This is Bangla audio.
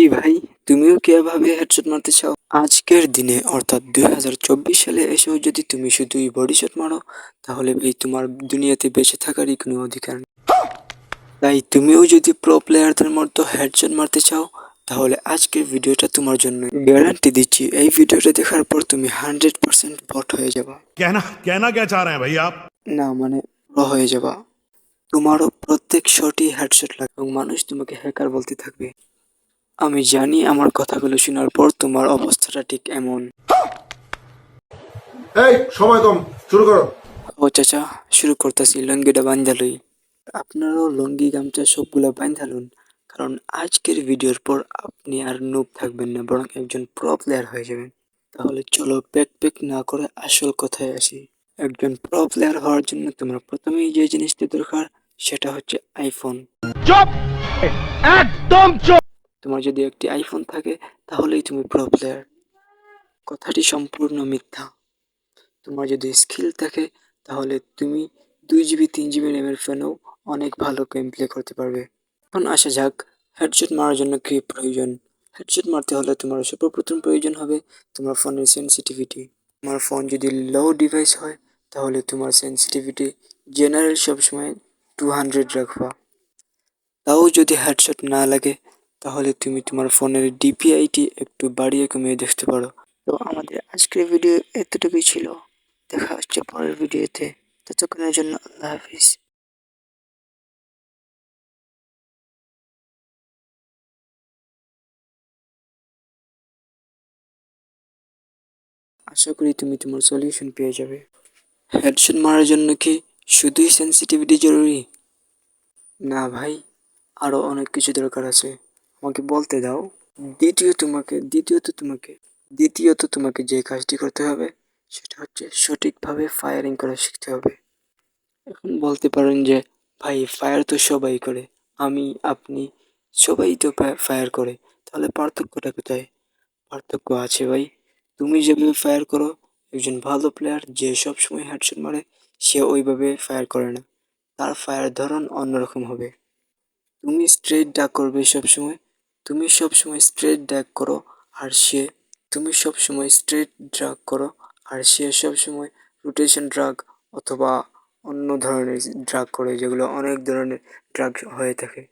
কি ভাই, তুমিও কি এভাবে হেডশট মারতে চাও? আজকের দিনে অর্থাৎ 2024 সালে এসেও যদি তুমি শুধুই বডি শট মারো, তাহলে ভাই তোমার দুনিয়াতে বেঁচে থাকারই কোনো অধিকার নেই। তাই তুমিও যদি প্রো প্লেয়ারদের মতো হেডশট মারতে চাও, তাহলে আজকের ভিডিওটা তোমার জন্য। গ্যারান্টি দিচ্ছি, এই ভিডিওটা দেখার পর তুমি 100% বট হয়ে যাবা। कहना कहना क्या चाह रहे हैं भाई आप? না মানে প্রো হয়ে যাবা। তোমারও প্রত্যেক শটই হেডশট লাগবে এবং মানুষ তোমাকে হ্যাকার বলতে থাকবে। আমি জানি আমার কথাগুলো শোনার পর তোমার অবস্থাটা ঠিক এমন। এই সময় কম, শুরু করো। ও চাচা, শুরু করতেছি, লুঙ্গিটা বান্ধালই। আপনারও লুঙ্গি গামছা সবগুলা বান্ধালুন, কারণ আজকের ভিডিওর পর আপনি আর নুব থাকবেন না, বরং একজন প্রো প্লেয়ার হয়ে যাবেন। তাহলে চলো প্যাক প্যাক না করে আসল কথায় আসি। একজন প্রো প্লেয়ার হওয়ার জন্য তোমার প্রথমেই যে জিনিসটা দরকার সেটা হচ্ছে আইফোন। चुप एकदम चुप। তোমার যদি একটি আইফোন থাকে তাহলেই তুমি প্রো প্লেয়ার। কথাটি সম্পূর্ণ মিথ্যা। তোমার যদি স্কিল থাকে তাহলে তুমি 2 জিবি 3 জিবি র্যামের ফোনেও অনেক ভালো গেম প্লে করতে পারবে। এখন আসা যাক, হেডশট মারার জন্য কি প্রয়োজন। হেডশট মারতে হলে তোমার সর্বপ্রথম প্রয়োজন হবে তোমার ফোনের সেন্সিটিভিটি। তোমার ফোন যদি লো ডিভাইস হয় তাহলে তোমার সেন্সিটিভিটি জেনারেল সবসময় 200 রাখবা। তাও যদি হেডশট না লাগে তাহলে তুমি তোমার ফোনের ডিপিআইটি একটু বাড়িয়ে কমিয়ে দেখতে পারো। তো আমাদের আজকের ভিডিও এতটুকুই ছিল। দেখা হচ্ছে পরের ভিডিওতে। ততক্ষণের জন্য আল্লাহ হাফিজ। আশা করি তুমি তোমার সলিউশন পেয়ে যাবে। হেডশট মারার জন্য কি শুধুই সেন্সিটিভিটি জরুরি? না ভাই, আরো অনেক কিছু দরকার আছে, আমাকে বলতে দাও। দ্বিতীয়ত তোমাকে যে কাজটি করতে হবে সেটা হচ্ছে সঠিকভাবে ফায়ারিং করা শিখতে হবে। এখন বলতে পারেন যে ভাই ফায়ার তো সবাই করে, আমি আপনি সবাই তো ফায়ার করে, তাহলে পার্থক্যটা কোথায়? পার্থক্য আছে ভাই। তুমি যেভাবে ফায়ার করো, একজন ভালো প্লেয়ার যে সবসময় হেডশট মারে সে ওইভাবে ফায়ার করে না, তার ফায়ার ধরন অন্যরকম হবে। তুমি স্ট্রেট ডাক করবে সবসময়, তুমি সবসময় স্ট্রেট ডাক করো, আর সে তুমি সবসময় স্ট্রেট ড্রাগ করো, আর সে সবসময় রোটেশন ড্রাগ অথবা অন্য ধরনের ড্রাগ করে, যেগুলো অনেক ধরনের ড্রাগ হয়ে থাকে।